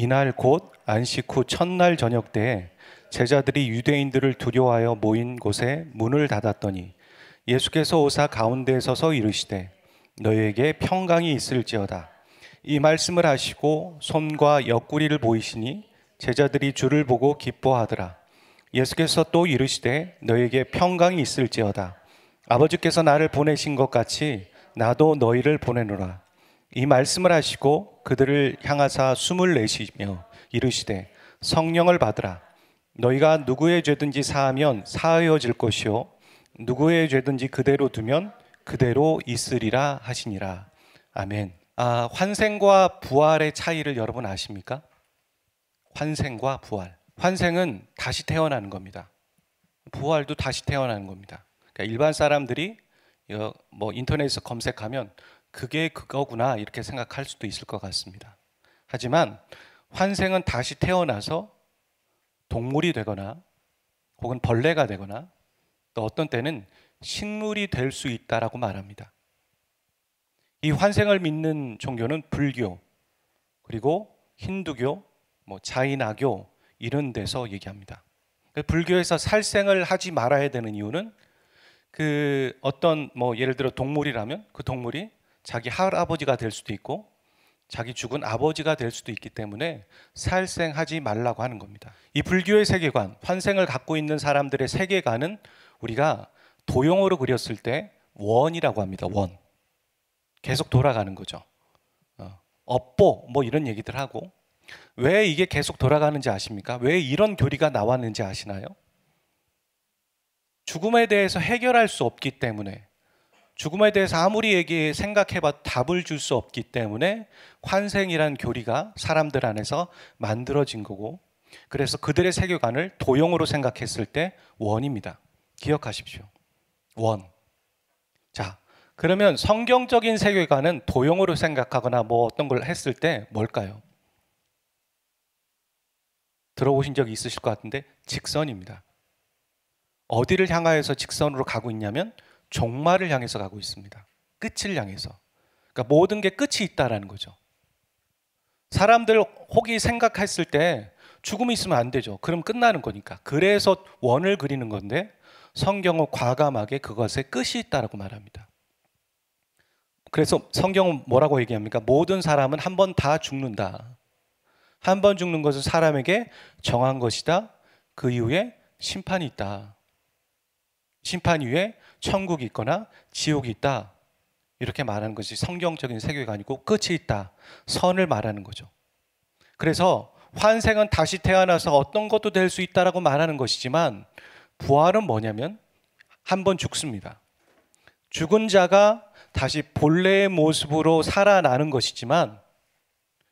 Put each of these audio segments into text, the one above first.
이날 곧 안식 후 첫날 저녁 때에 제자들이 유대인들을 두려워하여 모인 곳에 문을 닫았더니 예수께서 오사 가운데에 서서 이르시되 너희에게 평강이 있을지어다. 이 말씀을 하시고 손과 옆구리를 보이시니 제자들이 주를 보고 기뻐하더라. 예수께서 또 이르시되 너희에게 평강이 있을지어다. 아버지께서 나를 보내신 것 같이 나도 너희를 보내노라. 이 말씀을 하시고 그들을 향하사 숨을 내쉬며 이르시되 성령을 받으라. 너희가 누구의 죄든지 사하면 사하여질 것이요 누구의 죄든지 그대로 두면 그대로 있으리라 하시니라. 아멘. 환생과 부활의 차이를 여러분 아십니까? 환생과 부활. 환생은 다시 태어나는 겁니다. 부활도 다시 태어나는 겁니다. 그러니까 일반 사람들이 인터넷에서 검색하면 그게 그거구나 이렇게 생각할 수도 있을 것 같습니다. 하지만 환생은 다시 태어나서 동물이 되거나 혹은 벌레가 되거나 또 어떤 때는 식물이 될 수 있다라고 말합니다. 이 환생을 믿는 종교는 불교, 그리고 힌두교, 자이나교 이런 데서 얘기합니다. 불교에서 살생을 하지 말아야 되는 이유는 예를 들어 동물이라면 그 동물이 자기 할아버지가 될 수도 있고 자기 죽은 아버지가 될 수도 있기 때문에 살생하지 말라고 하는 겁니다. 이 불교의 세계관, 환생을 갖고 있는 사람들의 세계관은 우리가 도형으로 그렸을 때 원이라고 합니다. 원. 계속 돌아가는 거죠. 업보 이런 얘기들 하고. 왜 이게 계속 돌아가는지 아십니까? 왜 이런 교리가 나왔는지 아시나요? 죽음에 대해서 해결할 수 없기 때문에, 죽음에 대해서 아무리 생각해봐도 답을 줄 수 없기 때문에 환생이란 교리가 사람들 안에서 만들어진 거고, 그래서 그들의 세계관을 도형으로 생각했을 때 원입니다. 기억하십시오. 원. 자, 그러면 성경적인 세계관은 도형으로 생각하거나 어떤 걸 했을 때 뭘까요? 들어보신 적이 있으실 것 같은데 직선입니다. 어디를 향하여서 직선으로 가고 있냐면 종말을 향해서 가고 있습니다. 끝을 향해서. 그러니까 모든 게 끝이 있다라는 거죠. 사람들 혹이 생각했을 때 죽음이 있으면 안 되죠. 그럼 끝나는 거니까. 그래서 원을 그리는 건데 성경은 과감하게 그것에 끝이 있다라고 말합니다. 그래서 성경은 뭐라고 얘기합니까? 모든 사람은 한 번 다 죽는다. 한 번 죽는 것은 사람에게 정한 것이다. 그 이후에 심판이 있다. 심판 이후에 천국이 있거나 지옥이 있다. 이렇게 말하는 것이 성경적인 세계관이고 끝이 있다. 선을 말하는 거죠. 그래서 환생은 다시 태어나서 어떤 것도 될 수 있다라고 말하는 것이지만 부활은 뭐냐면 한 번 죽습니다. 죽은 자가 다시 본래의 모습으로 살아나는 것이지만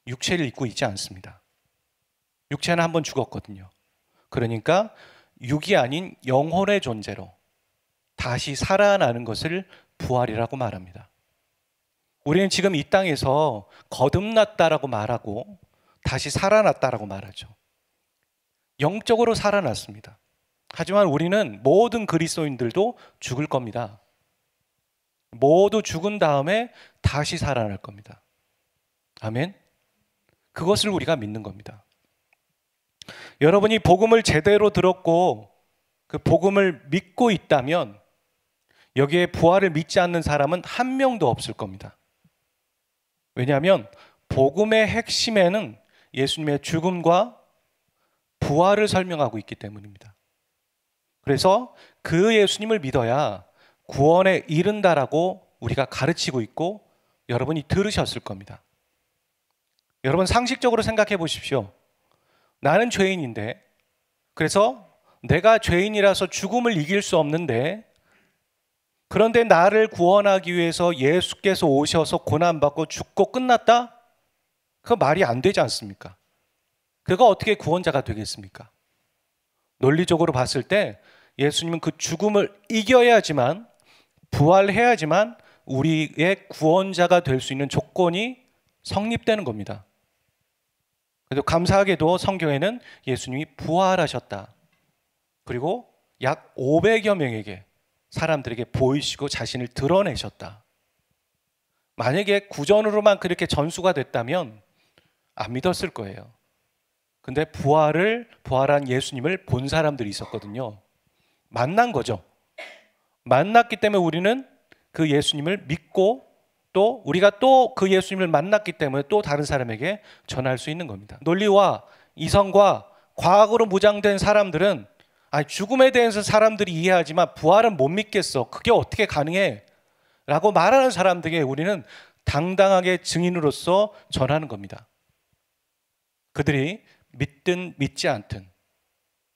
육체를 입고 있지 않습니다. 육체는 한 번 죽었거든요. 그러니까 육이 아닌 영혼의 존재로 다시 살아나는 것을 부활이라고 말합니다. 우리는 지금 이 땅에서 거듭났다라고 말하고 다시 살아났다라고 말하죠. 영적으로 살아났습니다. 하지만 우리는 모든 그리스도인들도 죽을 겁니다. 모두 죽은 다음에 다시 살아날 겁니다. 아멘. 그것을 우리가 믿는 겁니다. 여러분이 복음을 제대로 들었고 그 복음을 믿고 있다면 여기에 부활을 믿지 않는 사람은 한 명도 없을 겁니다. 왜냐하면 복음의 핵심에는 예수님의 죽음과 부활을 설명하고 있기 때문입니다. 그래서 그 예수님을 믿어야 구원에 이른다라고 우리가 가르치고 있고 여러분이 들으셨을 겁니다. 여러분 상식적으로 생각해 보십시오. 나는 죄인인데, 그래서 내가 죄인이라서 죽음을 이길 수 없는데, 그런데 나를 구원하기 위해서 예수께서 오셔서 고난받고 죽고 끝났다? 그거 말이 안 되지 않습니까? 그가 어떻게 구원자가 되겠습니까? 논리적으로 봤을 때 예수님은 그 죽음을 이겨야지만, 부활해야지만 우리의 구원자가 될 수 있는 조건이 성립되는 겁니다. 그래도 감사하게도 성경에는 예수님이 부활하셨다. 그리고 약 500여 명에게 사람들에게 보이시고 자신을 드러내셨다. 만약에 구전으로만 그렇게 전수가 됐다면 안 믿었을 거예요. 근데 부활한 예수님을 본 사람들이 있었거든요. 만난 거죠. 만났기 때문에 우리는 그 예수님을 믿고 또 우리가 또 그 예수님을 만났기 때문에 또 다른 사람에게 전할 수 있는 겁니다. 논리와 이성과 과학으로 무장된 사람들은 죽음에 대해서 사람들이 이해하지만 부활은 못 믿겠어. 그게 어떻게 가능해? 라고 말하는 사람들에게 우리는 당당하게 증인으로서 전하는 겁니다. 그들이 믿든 믿지 않든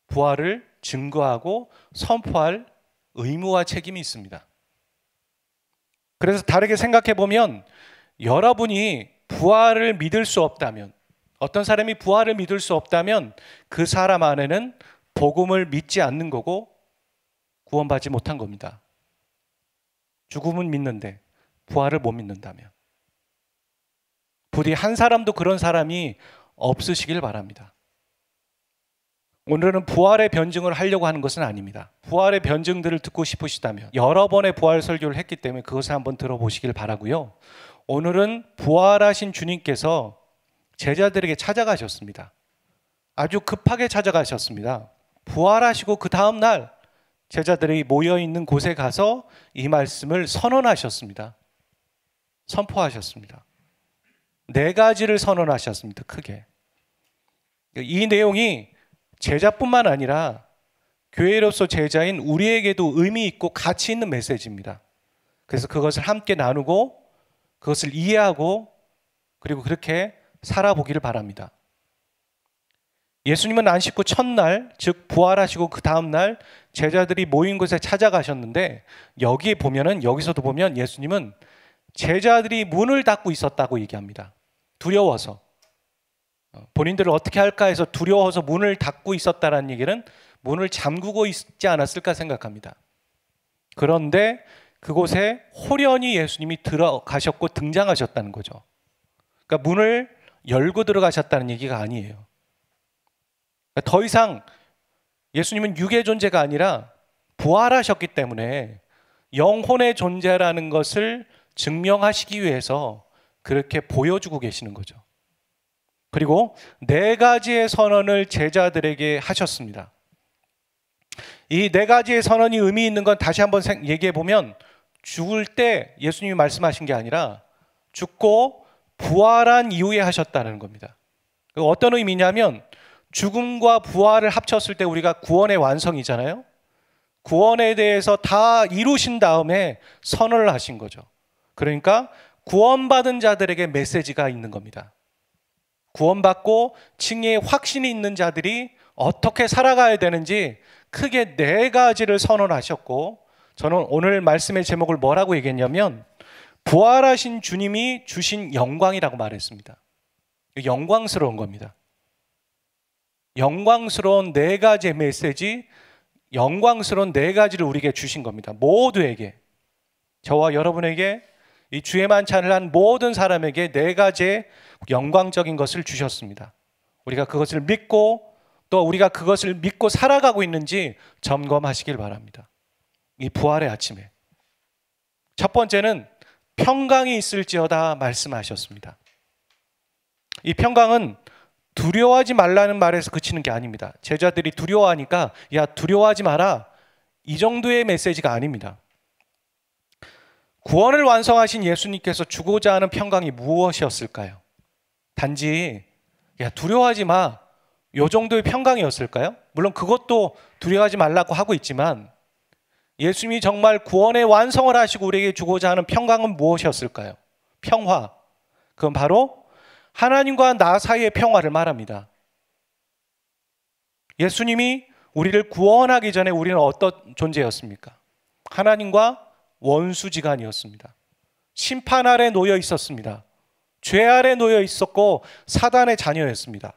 부활을 증거하고 선포할 의무와 책임이 있습니다. 그래서 다르게 생각해 보면 여러분이 부활을 믿을 수 없다면, 어떤 사람이 부활을 믿을 수 없다면 그 사람 안에는 복음을 믿지 않는 거고 구원받지 못한 겁니다. 죽음은 믿는데 부활을 못 믿는다면. 부디 한 사람도 그런 사람이 없으시길 바랍니다. 오늘은 부활의 변증을 하려고 하는 것은 아닙니다. 부활의 변증들을 듣고 싶으시다면 여러 번의 부활 설교를 했기 때문에 그것을 한번 들어보시길 바라고요. 오늘은 부활하신 주님께서 제자들에게 찾아가셨습니다. 아주 급하게 찾아가셨습니다. 부활하시고 그 다음 날 제자들이 모여있는 곳에 가서 이 말씀을 선언하셨습니다. 선포하셨습니다. 4가지를 선언하셨습니다. 크게. 이 내용이 제자뿐만 아니라 교회로서 제자인 우리에게도 의미 있고 가치 있는 메시지입니다. 그래서 그것을 함께 나누고 그것을 이해하고 그리고 그렇게 살아보기를 바랍니다. 예수님은 안식 후 첫날, 즉 부활하시고 그 다음 날 제자들이 모인 곳에 찾아가셨는데 여기서도 보면 예수님은 제자들이 문을 닫고 있었다고 얘기합니다. 두려워서. 본인들을 어떻게 할까 해서 두려워서 문을 닫고 있었다는 얘기는 문을 잠그고 있지 않았을까 생각합니다. 그런데 그곳에 홀연히 예수님이 들어가셨고 등장하셨다는 거죠. 그러니까 문을 열고 들어가셨다는 얘기가 아니에요. 그러니까 더 이상 예수님은 육의 존재가 아니라 부활하셨기 때문에 영혼의 존재라는 것을 증명하시기 위해서 그렇게 보여주고 계시는 거죠. 그리고 4가지의 선언을 제자들에게 하셨습니다. 이 4가지의 선언이 의미 있는 건 다시 한번 얘기해 보면 죽을 때 예수님이 말씀하신 게 아니라 죽고 부활한 이후에 하셨다는 겁니다. 어떤 의미냐면 죽음과 부활을 합쳤을 때 우리가 구원의 완성이잖아요. 구원에 대해서 다 이루신 다음에 선언을 하신 거죠. 그러니까 구원받은 자들에게 메시지가 있는 겁니다. 구원받고 칭의의 확신이 있는 자들이 어떻게 살아가야 되는지 크게 4가지를 선언하셨고, 저는 오늘 말씀의 제목을 뭐라고 얘기했냐면 부활하신 주님이 주신 영광이라고 말했습니다. 영광스러운 겁니다. 영광스러운 4가지의 메시지, 영광스러운 4가지를 우리에게 주신 겁니다. 모두에게, 저와 여러분에게, 이 주의 만찬을 한 모든 사람에게 4가지의 영광적인 것을 주셨습니다. 우리가 그것을 믿고 또 우리가 그것을 믿고 살아가고 있는지 점검하시길 바랍니다. 이 부활의 아침에 첫 번째는 평강이 있을지어다 말씀하셨습니다. 이 평강은 두려워하지 말라는 말에서 그치는 게 아닙니다. 제자들이 두려워하니까 야 두려워하지 마라, 이 정도의 메시지가 아닙니다. 구원을 완성하신 예수님께서 주고자 하는 평강이 무엇이었을까요? 단지 야 두려워하지 마, 이 정도의 평강이었을까요? 물론 그것도 두려워하지 말라고 하고 있지만 예수님이 정말 구원의 완성을 하시고 우리에게 주고자 하는 평강은 무엇이었을까요? 평화. 그건 바로 하나님과 나 사이의 평화를 말합니다. 예수님이 우리를 구원하기 전에 우리는 어떤 존재였습니까? 하나님과 원수지간이었습니다. 심판 아래 놓여 있었습니다. 죄 아래 놓여 있었고 사단의 자녀였습니다.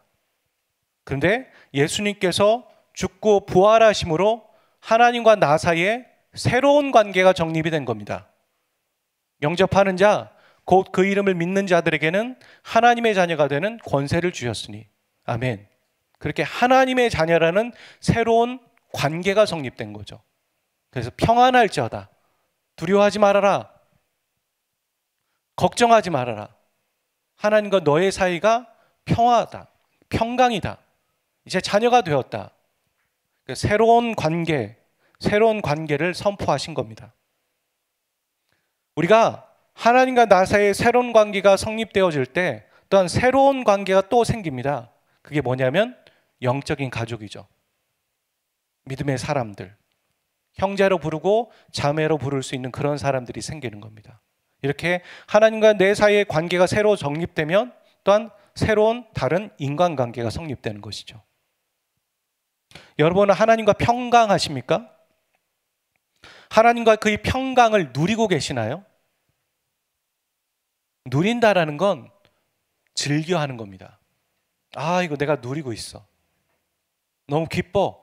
그런데 예수님께서 죽고 부활하심으로 하나님과 나 사이에 새로운 관계가 정립이 된 겁니다. 영접하는 자, 곧 그 이름을 믿는 자들에게는 하나님의 자녀가 되는 권세를 주셨으니 아멘. 그렇게 하나님의 자녀라는 새로운 관계가 성립된 거죠. 그래서 평안할지어다, 두려워하지 말아라, 걱정하지 말아라, 하나님과 너의 사이가 평화다, 평강이다, 이제 자녀가 되었다. 새로운 관계를 선포하신 겁니다. 우리가 하나님과 나 사이의 새로운 관계가 성립되어질 때 또한 새로운 관계가 또 생깁니다. 그게 뭐냐면 영적인 가족이죠. 믿음의 사람들, 형제로 부르고 자매로 부를 수 있는 그런 사람들이 생기는 겁니다. 이렇게 하나님과 내 사이의 관계가 새로 정립되면 또한 새로운 다른 인간관계가 성립되는 것이죠. 여러분은 하나님과 평강하십니까? 하나님과 그의 평강을 누리고 계시나요? 누린다라는 건 즐겨하는 겁니다. 아, 이거 내가 누리고 있어. 너무 기뻐.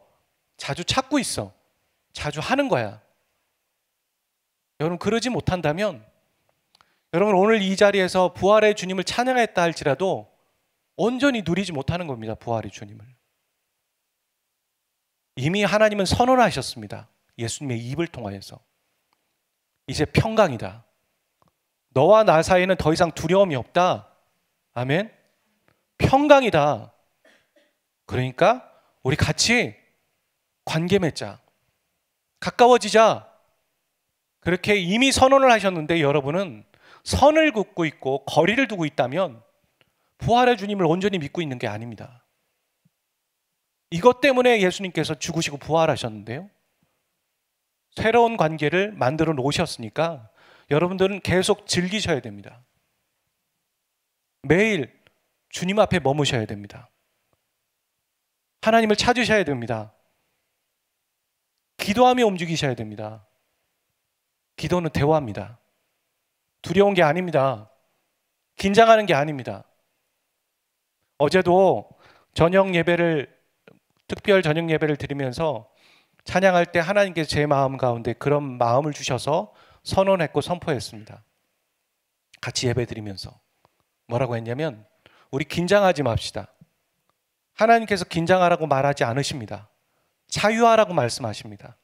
자주 찾고 있어. 자주 하는 거야. 여러분, 그러지 못한다면 여러분 오늘 이 자리에서 부활의 주님을 찬양했다 할지라도 온전히 누리지 못하는 겁니다. 부활의 주님을. 이미 하나님은 선언하셨습니다. 예수님의 입을 통하여서. 이제 평강이다. 너와 나 사이에는 더 이상 두려움이 없다. 아멘. 평강이다. 그러니까 우리 같이 관계 맺자. 가까워지자. 그렇게 이미 선언을 하셨는데 여러분은 선을 긋고 있고 거리를 두고 있다면 부활의 주님을 온전히 믿고 있는 게 아닙니다. 이것 때문에 예수님께서 죽으시고 부활하셨는데요. 새로운 관계를 만들어 놓으셨으니까 여러분들은 계속 즐기셔야 됩니다. 매일 주님 앞에 머무셔야 됩니다. 하나님을 찾으셔야 됩니다. 기도하며 움직이셔야 됩니다. 기도는 대화입니다. 두려운 게 아닙니다. 긴장하는 게 아닙니다. 어제도 특별 저녁 예배를 드리면서 찬양할 때 하나님께서 제 마음 가운데 그런 마음을 주셔서 선언했고 선포했습니다. 같이 예배 드리면서 뭐라고 했냐면 우리 긴장하지 맙시다. 하나님께서 긴장하라고 말하지 않으십니다. 자유하라고 말씀하십니다.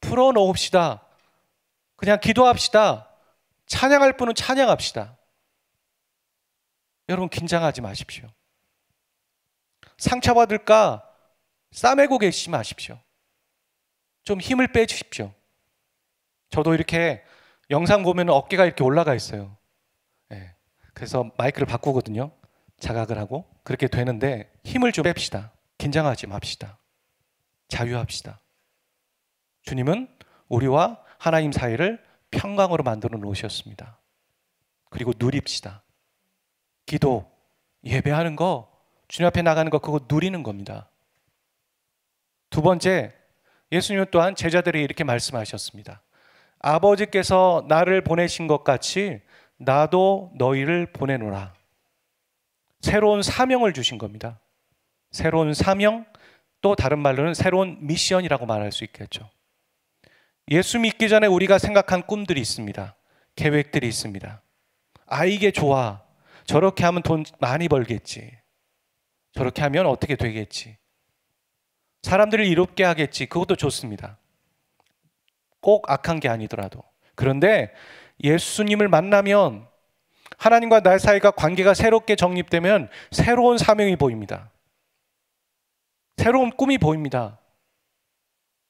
풀어놓읍시다. 그냥 기도합시다. 찬양할 분은 찬양합시다. 여러분 긴장하지 마십시오. 상처받을까 싸매고 계시지 마십시오. 좀 힘을 빼주십시오. 저도 이렇게 영상 보면 어깨가 이렇게 올라가 있어요. 네. 그래서 마이크를 바꾸거든요. 자각을 하고 그렇게 되는데 힘을 좀 뺍시다. 긴장하지 맙시다. 자유합시다. 주님은 우리와 하나님 사이를 평강으로 만들어 놓으셨습니다. 그리고 누립시다. 기도, 예배하는 거, 주님 앞에 나가는 거 그거 누리는 겁니다. 두 번째, 예수님은 또한 제자들에게 이렇게 말씀하셨습니다. 아버지께서 나를 보내신 것 같이 나도 너희를 보내노라. 새로운 사명을 주신 겁니다. 새로운 사명, 또 다른 말로는 새로운 미션이라고 말할 수 있겠죠. 예수 믿기 전에 우리가 생각한 꿈들이 있습니다. 계획들이 있습니다. 아, 이게 좋아. 저렇게 하면 돈 많이 벌겠지. 저렇게 하면 어떻게 되겠지. 사람들을 이롭게 하겠지. 그것도 좋습니다. 꼭 악한 게 아니더라도. 그런데 예수님을 만나면 하나님과 나 사이가 관계가 새롭게 정립되면 새로운 사명이 보입니다. 새로운 꿈이 보입니다.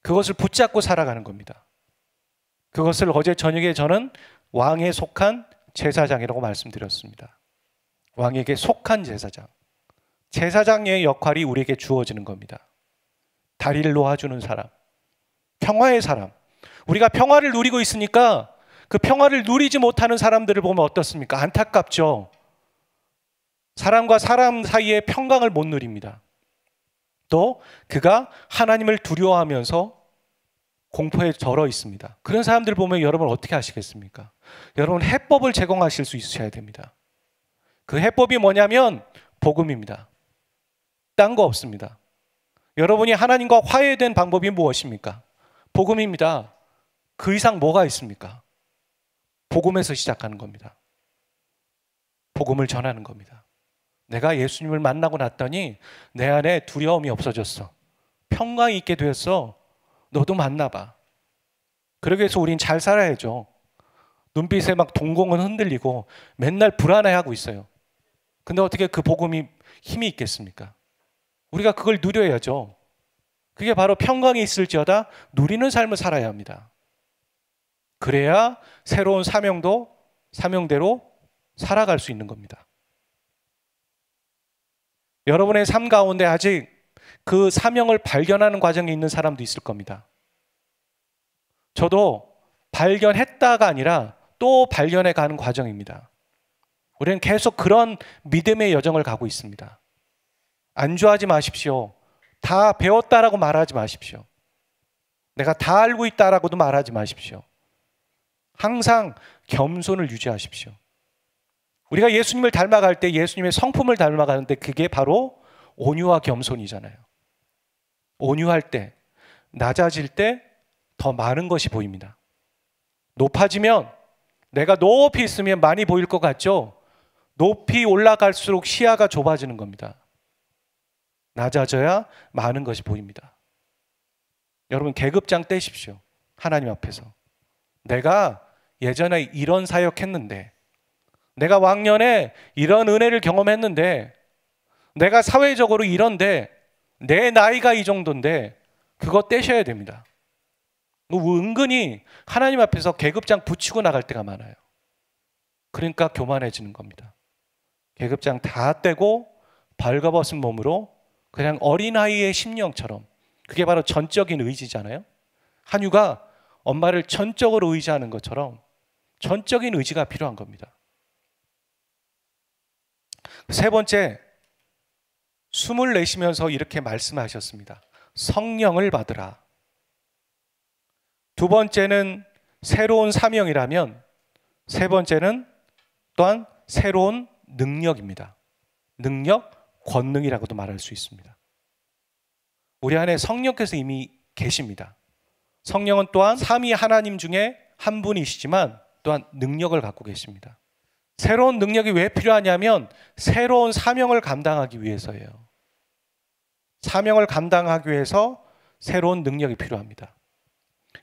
그것을 붙잡고 살아가는 겁니다. 그것을 어제 저녁에 저는 왕에 속한 제사장이라고 말씀드렸습니다. 왕에게 속한 제사장. 제사장의 역할이 우리에게 주어지는 겁니다. 다리를 놓아주는 사람, 평화의 사람. 우리가 평화를 누리고 있으니까 그 평화를 누리지 못하는 사람들을 보면 어떻습니까? 안타깝죠. 사람과 사람 사이의 평강을 못 누립니다. 또 그가 하나님을 두려워하면서 공포에 절어 있습니다. 그런 사람들 보면 여러분 어떻게 하시겠습니까? 여러분 해법을 제공하실 수 있으셔야 됩니다. 그 해법이 뭐냐면 복음입니다. 딴 거 없습니다. 여러분이 하나님과 화해된 방법이 무엇입니까? 복음입니다. 그 이상 뭐가 있습니까? 복음에서 시작하는 겁니다. 복음을 전하는 겁니다. 내가 예수님을 만나고 났더니 내 안에 두려움이 없어졌어. 평강이 있게 되었어. 너도 만나봐. 그러기 위해서 우린 잘 살아야죠. 눈빛에 막 동공은 흔들리고 맨날 불안해하고 있어요. 근데 어떻게 그 복음이 힘이 있겠습니까? 우리가 그걸 누려야죠. 그게 바로 평강이 있을지어다 누리는 삶을 살아야 합니다. 그래야 새로운 사명대로 살아갈 수 있는 겁니다. 여러분의 삶 가운데 아직 그 사명을 발견하는 과정에 있는 사람도 있을 겁니다. 저도 발견했다가 아니라 또 발견해 가는 과정입니다. 우리는 계속 그런 믿음의 여정을 가고 있습니다. 안주하지 마십시오. 다 배웠다라고 말하지 마십시오. 내가 다 알고 있다라고도 말하지 마십시오. 항상 겸손을 유지하십시오. 우리가 예수님을 닮아갈 때 예수님의 성품을 닮아가는데 그게 바로 온유와 겸손이잖아요. 온유할 때, 낮아질 때 더 많은 것이 보입니다. 높아지면 내가 높이 있으면 많이 보일 것 같죠? 높이 올라갈수록 시야가 좁아지는 겁니다. 낮아져야 많은 것이 보입니다. 여러분 계급장 떼십시오. 하나님 앞에서. 내가 예전에 이런 사역했는데, 내가 왕년에 이런 은혜를 경험했는데, 내가 사회적으로 이런데, 내 나이가 이 정도인데 그거 떼셔야 됩니다. 은근히 하나님 앞에서 계급장 붙이고 나갈 때가 많아요. 그러니까 교만해지는 겁니다. 계급장 다 떼고 벌거벗은 몸으로 그냥 어린아이의 심령처럼, 그게 바로 전적인 의지잖아요. 한유가 엄마를 전적으로 의지하는 것처럼 전적인 의지가 필요한 겁니다. 세 번째, 숨을 내쉬면서 이렇게 말씀하셨습니다. 성령을 받으라. 두 번째는 새로운 사명이라면, 세 번째는 또한 새로운 능력입니다. 능력, 권능이라고도 말할 수 있습니다. 우리 안에 성령께서 이미 계십니다. 성령은 또한 삼위 하나님 중에 한 분이시지만 또한 능력을 갖고 계십니다. 새로운 능력이 왜 필요하냐면 새로운 사명을 감당하기 위해서예요. 사명을 감당하기 위해서 새로운 능력이 필요합니다.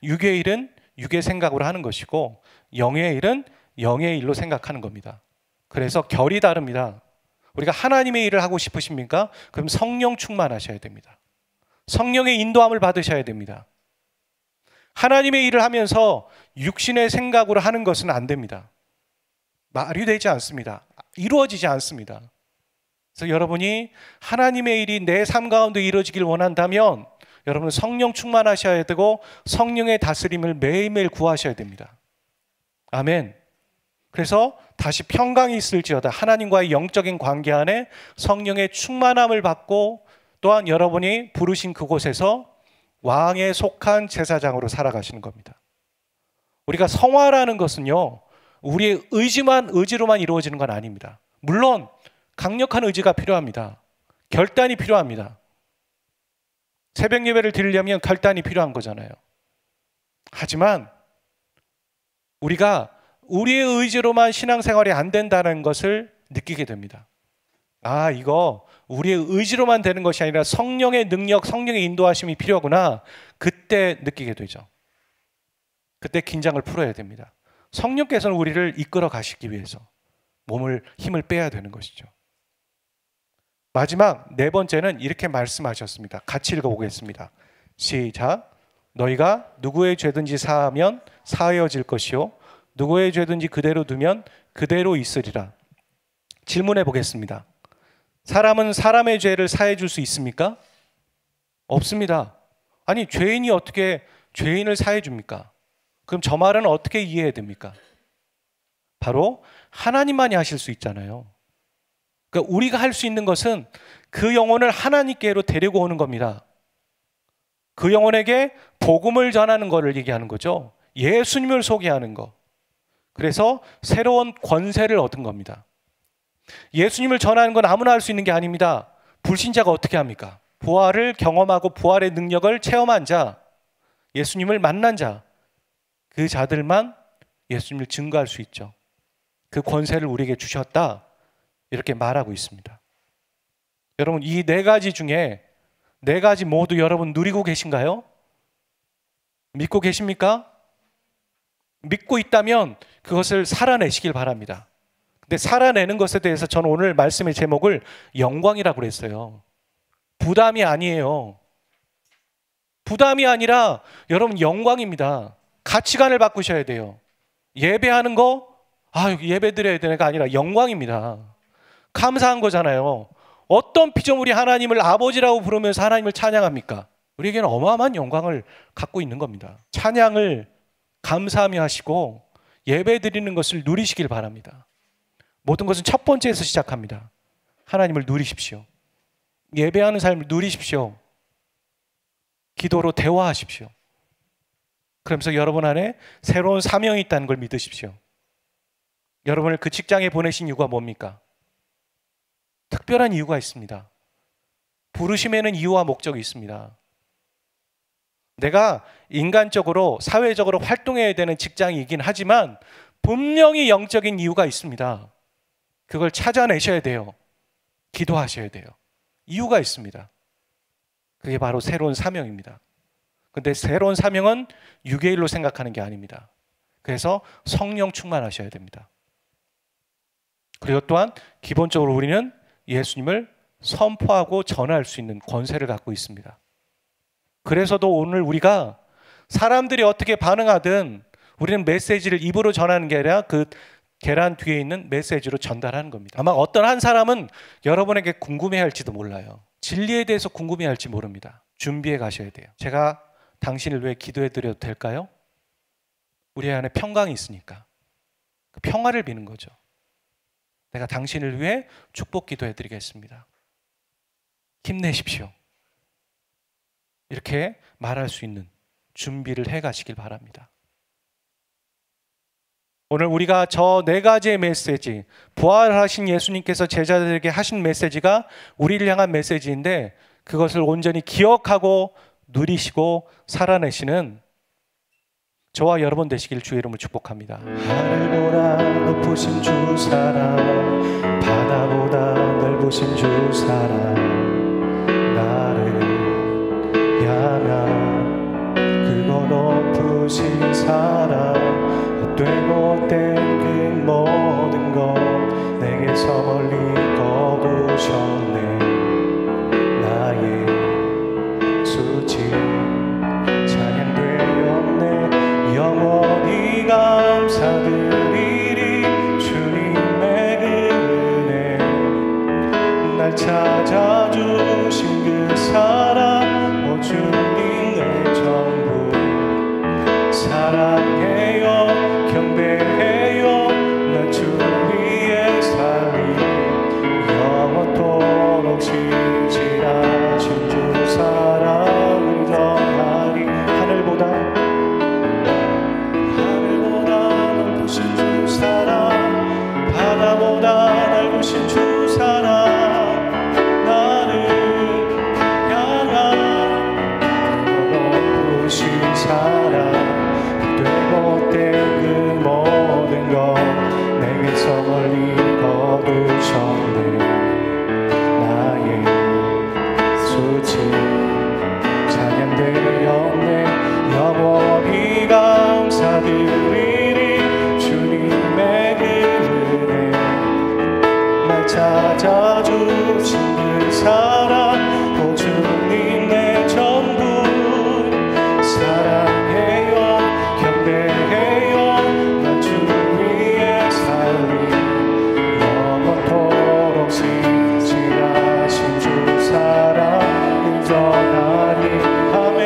육의 일은 육의 생각으로 하는 것이고 영의 일은 영의 일로 생각하는 겁니다. 그래서 결이 다릅니다. 우리가 하나님의 일을 하고 싶으십니까? 그럼 성령 충만하셔야 됩니다. 성령의 인도함을 받으셔야 됩니다. 하나님의 일을 하면서 육신의 생각으로 하는 것은 안 됩니다. 말이 되지 않습니다. 이루어지지 않습니다. 그래서 여러분이 하나님의 일이 내 삶 가운데 이루어지길 원한다면 여러분은 성령 충만하셔야 되고 성령의 다스림을 매일매일 구하셔야 됩니다. 아멘. 그래서 다시 평강이 있을지어다 하나님과의 영적인 관계 안에 성령의 충만함을 받고 또한 여러분이 부르신 그곳에서 왕에 속한 제사장으로 살아가시는 겁니다. 우리가 성화라는 것은요, 우리의 의지로만 이루어지는 건 아닙니다. 물론 강력한 의지가 필요합니다. 결단이 필요합니다. 새벽 예배를 드리려면 결단이 필요한 거잖아요. 하지만 우리가 우리의 의지로만 신앙생활이 안 된다는 것을 느끼게 됩니다. 아, 이거 우리의 의지로만 되는 것이 아니라 성령의 능력, 성령의 인도하심이 필요하구나. 그때 느끼게 되죠. 그때 긴장을 풀어야 됩니다. 성령께서는 우리를 이끌어 가시기 위해서 힘을 빼야 되는 것이죠. 마지막 네 번째는 이렇게 말씀하셨습니다. 같이 읽어보겠습니다. 시작. 너희가 누구의 죄든지 사하면 사하여질 것이요 누구의 죄든지 그대로 두면 그대로 있으리라. 질문해 보겠습니다. 사람은 사람의 죄를 사해 줄 수 있습니까? 없습니다. 아니, 죄인이 어떻게 죄인을 사해 줍니까? 그럼 저 말은 어떻게 이해해야 됩니까? 바로 하나님만이 하실 수 있잖아요. 그러니까 우리가 할 수 있는 것은 그 영혼을 하나님께로 데리고 오는 겁니다. 그 영혼에게 복음을 전하는 것을 얘기하는 거죠. 예수님을 소개하는 것. 그래서 새로운 권세를 얻은 겁니다. 예수님을 전하는 건 아무나 할 수 있는 게 아닙니다. 불신자가 어떻게 합니까? 부활을 경험하고 부활의 능력을 체험한 자, 예수님을 만난 자, 그 자들만 예수님을 증거할 수 있죠. 그 권세를 우리에게 주셨다, 이렇게 말하고 있습니다. 여러분, 이 네 가지 중에 네 가지 모두 여러분 누리고 계신가요? 믿고 계십니까? 믿고 있다면 그것을 살아내시길 바랍니다. 근데 살아내는 것에 대해서 저는 오늘 말씀의 제목을 영광이라고 그랬어요. 부담이 아니에요. 부담이 아니라 여러분 영광입니다. 가치관을 바꾸셔야 돼요. 예배하는 거, 예배 드려야 되는 게 아니라 영광입니다. 감사한 거잖아요. 어떤 피조물이 하나님을 아버지라고 부르면서 하나님을 찬양합니까? 우리에게는 어마어마한 영광을 갖고 있는 겁니다. 찬양을 감사하며 하시고 예배 드리는 것을 누리시길 바랍니다. 모든 것은 첫 번째에서 시작합니다. 하나님을 누리십시오. 예배하는 삶을 누리십시오. 기도로 대화하십시오. 그러면서 여러분 안에 새로운 사명이 있다는 걸 믿으십시오. 여러분을 그 직장에 보내신 이유가 뭡니까? 특별한 이유가 있습니다. 부르심에는 이유와 목적이 있습니다. 내가 인간적으로 사회적으로 활동해야 되는 직장이긴 하지만 분명히 영적인 이유가 있습니다. 그걸 찾아내셔야 돼요. 기도하셔야 돼요. 이유가 있습니다. 그게 바로 새로운 사명입니다. 근데 새로운 사명은 유괴일로 생각하는 게 아닙니다. 그래서 성령 충만하셔야 됩니다. 그리고 또한 기본적으로 우리는 예수님을 선포하고 전할 수 있는 권세를 갖고 있습니다. 그래서도 오늘 우리가 사람들이 어떻게 반응하든 우리는 메시지를 입으로 전하는 게 아니라 그 계란 뒤에 있는 메시지로 전달하는 겁니다. 아마 어떤 한 사람은 여러분에게 궁금해할지도 몰라요. 진리에 대해서 궁금해할지 모릅니다. 준비해 가셔야 돼요. 제가 당신을 위해 기도해 드려도 될까요? 우리 안에 평강이 있으니까 그 평화를 비는 거죠. 내가 당신을 위해 축복 기도해 드리겠습니다. 힘내십시오. 이렇게 말할 수 있는 준비를 해 가시길 바랍니다. 오늘 우리가 저 4가지의 메시지, 부활하신 예수님께서 제자들에게 하신 메시지가 우리를 향한 메시지인데 그것을 온전히 기억하고 누리시고 살아내시는 저와 여러분 되시길 주의 이름으로 축복합니다. 하늘보다 높으신 주 사랑, 바다보다 넓으신 주 사랑, 나를 향한 그거 높으신 사랑, 헛되고 헛된 그 모든 것 내게서 멀리 거두셨네. 나의 수치 찬양되었네. 영원히 감사드리리. 주님의 그 은혜, 날 찾아주신 그 사랑, 오 주님 내 전부 사랑해요. 경배해요. 날 주 위에 살리. 영원토록 신실하신 주 사랑을 전하리. 하늘보다 넓으신 주 사랑, 바다보다 넓으신 주 사랑, 나를 향한 높으신 사랑, 되고 된 그 모든 것 내게서 멀리 거두셨네. 나의 수치 찬양되었네. 영원히 감사드리리. 주님의 그 은혜, 날 찾아주신 그 사랑, 오 주님 내 전부 사랑해요. 경배해요. 날 주 위에 살리. 영원토록 신실하신 주 사랑을 전하리. 아멘.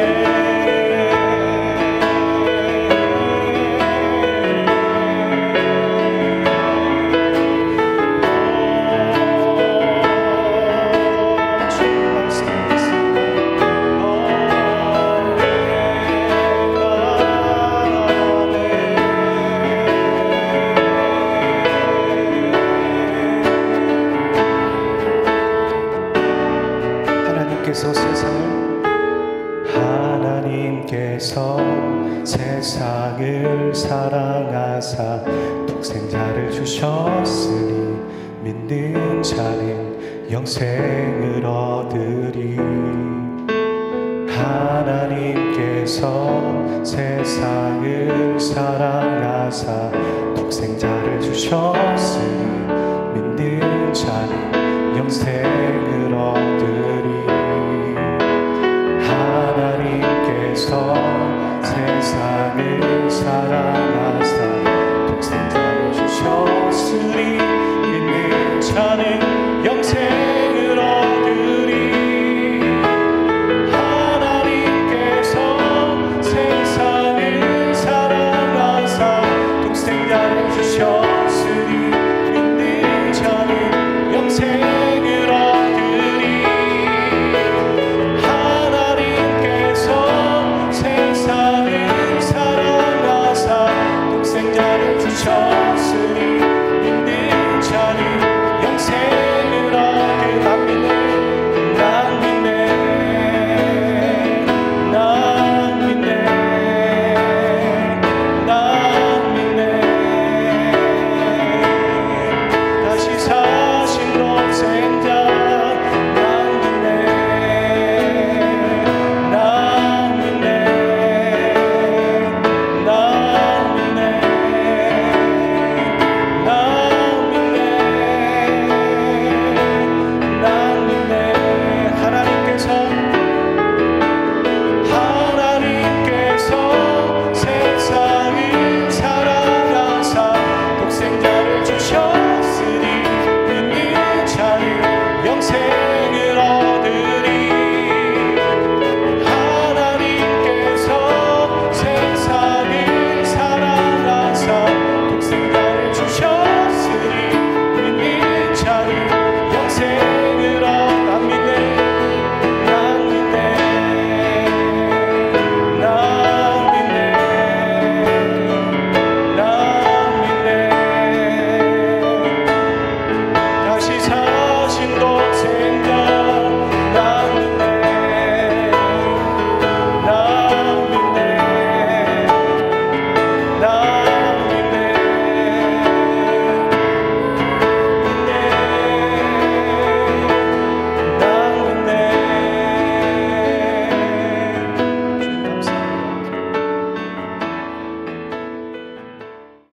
하나님께서 세상을 사랑하사 독생자를 주셨으니 믿는 자는 영생을 얻으리. 하나님께서 세상을 사랑하사 독생자를 주셨으니 믿는 자는 영생을 얻으리. 세상을 사랑하사 독생자를 주셨으니 믿는 자는